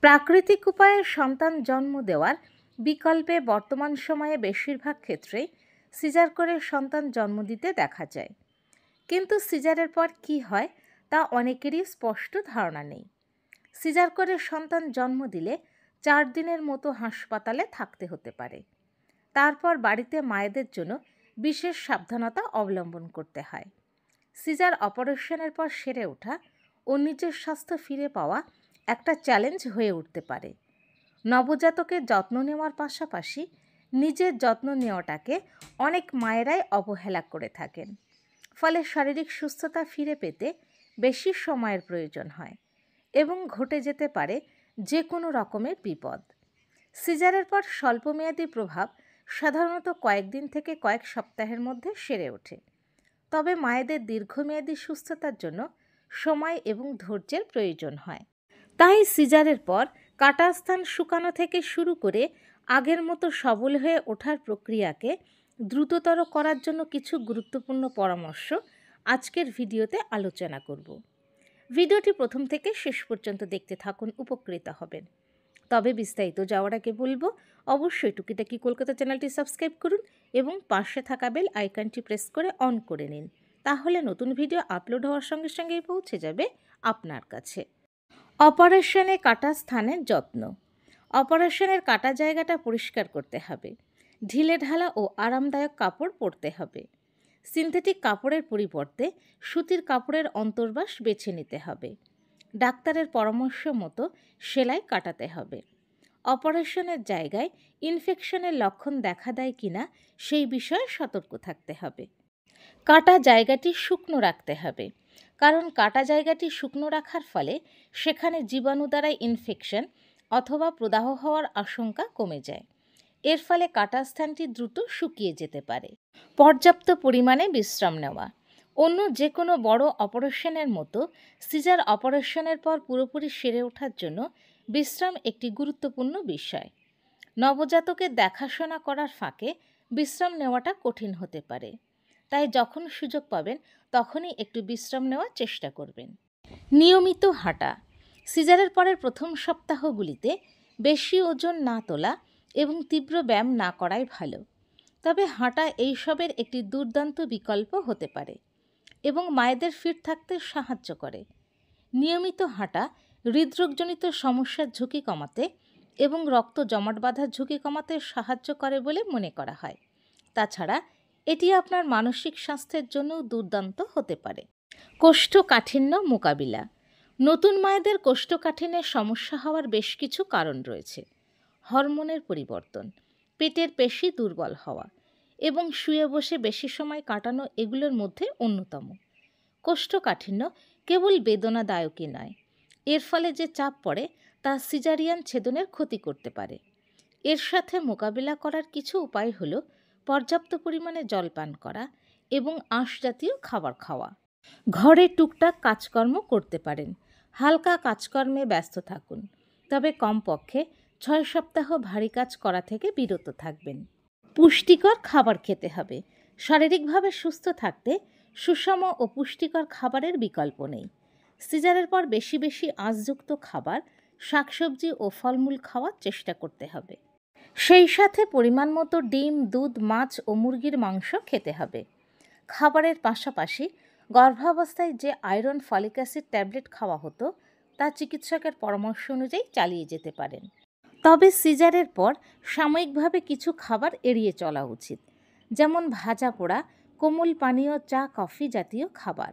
প্রাকৃতিক উপায়ে সন্তান জন্ম দেওয়ার বিকল্পে বর্তমান সময়ে বেশিরভাগ ক্ষেত্রেই সিজার করে সন্তান জন্ম দিতে দেখা যায়। কিন্তু সিজারের পর কী হয় তা অনেকেরই স্পষ্ট ধারণা নেই। সিজার করে সন্তান জন্ম দিলে 4 দিনের মতো হাসপাতালে থাকতে হতে পারে। তারপর বাড়িতে মায়েদের জন্য বিশেষ সাবধানতা অবলম্বন করতে হয়। সিজার অপারেশনের পর সেরে ওঠা ও নিজের স্বাস্থ্য ফিরে পাওয়া একটা চ্যালেঞ্জ হয়ে উঠতে পারে। নবজাতকের যত্ন নেওয়ার পাশাপাশি নিজের যত্ন নেওয়াটাকে অনেক মায়েরাই অবহেলা করে থাকেন। ফলে শারীরিক সুস্থতা ফিরে পেতে বেশি সময়ের প্রয়োজন হয় এবং ঘটে যেতে পারে যে কোনো রকমের বিপদ। সিজারের পর স্বল্পমেয়াদী প্রভাব সাধারণত কয়েকদিন থেকে কয়েক সপ্তাহের মধ্যে সেরে ওঠে। তবে মায়েদের দীর্ঘমেয়াদী সুস্থতার জন্য সময় এবং ধৈর্যের প্রয়োজন হয়। তাই সিজারের পর কাটা স্থান শুকানো থেকে শুরু করে আগের মতো সবল হয়ে ওঠার প্রক্রিয়াকে দ্রুততর করার জন্য কিছু গুরুত্বপূর্ণ পরামর্শ আজকের ভিডিওতে আলোচনা করব। ভিডিওটি প্রথম থেকে শেষ পর্যন্ত দেখতে থাকুন, উপকৃত হবেন। তবে বিস্তারিত যাওয়ার আগে বলবো, অবশ্যই টুকিটাকি কলকাতা চ্যানেলটি সাবস্ক্রাইব করুন এবং পাশে থাকা বেল আইকনটি প্রেস করে অন করে নিন। তাহলে নতুন ভিডিও আপলোড হওয়ার সঙ্গে সঙ্গেই পৌঁছে যাবে আপনার কাছে। অপারেশনে কাটা স্থানের যত্ন। অপারেশনের কাটা জায়গাটা পরিষ্কার করতে হবে। ঢিলে ঢালা ও আরামদায়ক কাপড় পরতে হবে। সিনথেটিক কাপড়ের পরিবর্তে সুতির কাপড়ের অন্তর্বাস বেছে নিতে হবে। ডাক্তারের পরামর্শ মতো সেলাই কাটাতে হবে। অপারেশনের জায়গায় ইনফেকশনের লক্ষণ দেখা দেয় কিনা সেই বিষয়ে সতর্ক থাকতে হবে। কাটা জায়গাটি শুকনো রাখতে হবে, কারণ কাটা জায়গাটি শুকনো রাখার ফলে সেখানে জীবাণু দ্বারা ইনফেকশন অথবা প্রদাহ হওয়ার আশঙ্কা কমে যায়। এর ফলে কাটা স্থানটি দ্রুত শুকিয়ে যেতে পারে। পর্যাপ্ত পরিমাণে বিশ্রাম নেওয়া। অন্য যে কোনো বড় অপারেশনের মতো সিজার অপারেশনের পর পুরোপুরি সেরে ওঠার জন্য বিশ্রাম একটি গুরুত্বপূর্ণ বিষয়। নবজাতকের দেখাশোনা করার ফাঁকে বিশ্রাম নেওয়াটা কঠিন হতে পারে, তাই যখন সুযোগ পাবেন তখনই একটু বিশ্রাম নেওয়ার চেষ্টা করবেন। নিয়মিত হাঁটা। সিজারের পরের প্রথম সপ্তাহগুলিতে বেশি ওজন না তোলা এবং তীব্র ব্যায়াম না করাই ভালো। তবে হাঁটা এইসবের একটি দুর্দান্ত বিকল্প হতে পারে এবং মায়েদের ফিট থাকতে সাহায্য করে। নিয়মিত হাঁটা হৃদরোগজনিত সমস্যার ঝুঁকি কমাতে এবং রক্ত জমাট বাঁধার ঝুঁকি কমাতে সাহায্য করে বলে মনে করা হয়। তাছাড়া এটি আপনার মানসিক স্বাস্থ্যের জন্যও দুর্দান্ত হতে পারে। কোষ্ঠকাঠিন্য মোকাবিলা। নতুন মায়েদের কোষ্ঠকাঠিন্যের সমস্যা হওয়ার বেশ কিছু কারণ রয়েছে। হরমোনের পরিবর্তন, পেটের পেশি দুর্বল হওয়া এবং শুয়ে বসে বেশি সময় কাটানো এগুলোর মধ্যে অন্যতম। কোষ্ঠকাঠিন্য কেবল বেদনাদায়কই নয়, এর ফলে যে চাপ পড়ে তা সিজারিয়ান ছেদনের ক্ষতি করতে পারে। এর সাথে মোকাবিলা করার কিছু উপায় হলো পর্যাপ্ত পরিমাণে জল পান করা এবং আঁশ জাতীয় খাবার খাওয়া। ঘরে টুকটাক কাজকর্ম করতে পারেন। হালকা কাজকর্মে ব্যস্ত থাকুন, তবে কমপক্ষে 6 সপ্তাহ ভারী কাজ করা থেকে বিরত থাকবেন। পুষ্টিকর খাবার খেতে হবে। শারীরিকভাবে সুস্থ থাকতে সুষম ও পুষ্টিকর খাবারের বিকল্প নেই। সিজারের পর বেশি বেশি আঁশযুক্ত খাবার, শাকসবজি ও ফলমূল খাওয়ার চেষ্টা করতে হবে। সেই সাথে পরিমাণ মতো ডিম, দুধ, মাছ ও মুরগির মাংস খেতে হবে। খাবারের পাশাপাশি গর্ভাবস্থায় যে আয়রন ফলিক অ্যাসিড ট্যাবলেট খাওয়া হতো তা চিকিৎসকের পরামর্শ অনুযায়ী চালিয়ে যেতে পারেন। তবে সিজারের পর সাময়িকভাবে কিছু খাবার এড়িয়ে চলা উচিত, যেমন ভাজা পোড়া, কোমল পানীয়, চা, কফি জাতীয় খাবার।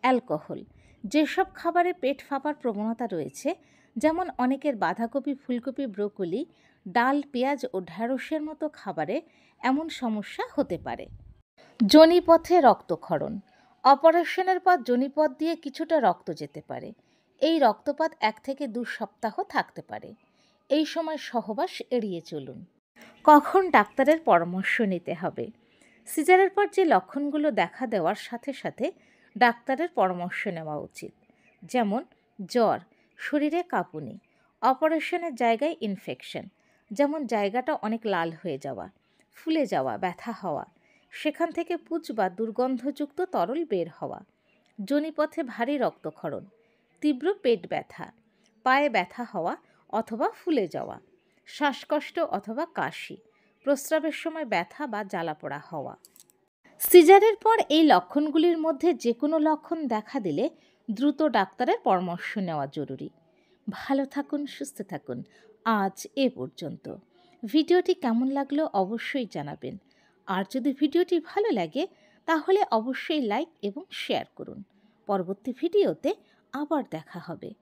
অ্যালকোহল। যেসব খাবারে পেট ফাঁপার প্রবণতা রয়েছে, যেমন অনেকের বাঁধাকপি, ফুলকপি, ব্রোকলি, ডাল, পেঁয়াজ ও ঢ্যাঁড়সের মতো খাবারে এমন সমস্যা হতে পারে। যোনিপথে রক্তক্ষরণ। অপারেশনের পর যোনিপথ দিয়ে কিছুটা রক্ত যেতে পারে। এই রক্তপাত 1 থেকে 2 সপ্তাহ থাকতে পারে। এই সময় সহবাস এড়িয়ে চলুন। কখন ডাক্তারের পরামর্শ নিতে হবে? সিজারের পর যে লক্ষণগুলো দেখা দেওয়ার সাথে সাথে ডাক্তারের পরামর্শ নেওয়া উচিত, যেমন জ্বর, শরীরে কাঁপুনি, অপারেশনের জায়গায় ইনফেকশন, যেমন জায়গাটা অনেক লাল হয়ে যাওয়া, ফুলে যাওয়া, ব্যথা হওয়া, সেখান থেকে পুঁজ বা দুর্গন্ধযুক্ত তরল বের হওয়া, যোনিপথে ভারী রক্তক্ষরণ, তীব্র পেট ব্যথা, পায়ে ব্যথা হওয়া অথবা ফুলে যাওয়া, শ্বাসকষ্ট অথবা কাশি, প্রস্রাবের সময় ব্যথা বা জ্বালাপোড়া হওয়া। সিজারের পর এই লক্ষণগুলির মধ্যে যে কোনো লক্ষণ দেখা দিলে দ্রুত ডাক্তারের পরামর্শ নেওয়া জরুরি। ভালো থাকুন, সুস্থ থাকুন। আজ এ পর্যন্ত। ভিডিওটি কেমন লাগলো অবশ্যই জানাবেন। আর যদি ভিডিওটি ভালো লাগে তাহলে অবশ্যই লাইক এবং শেয়ার করুন। পরবর্তী ভিডিওতে আবার দেখা হবে।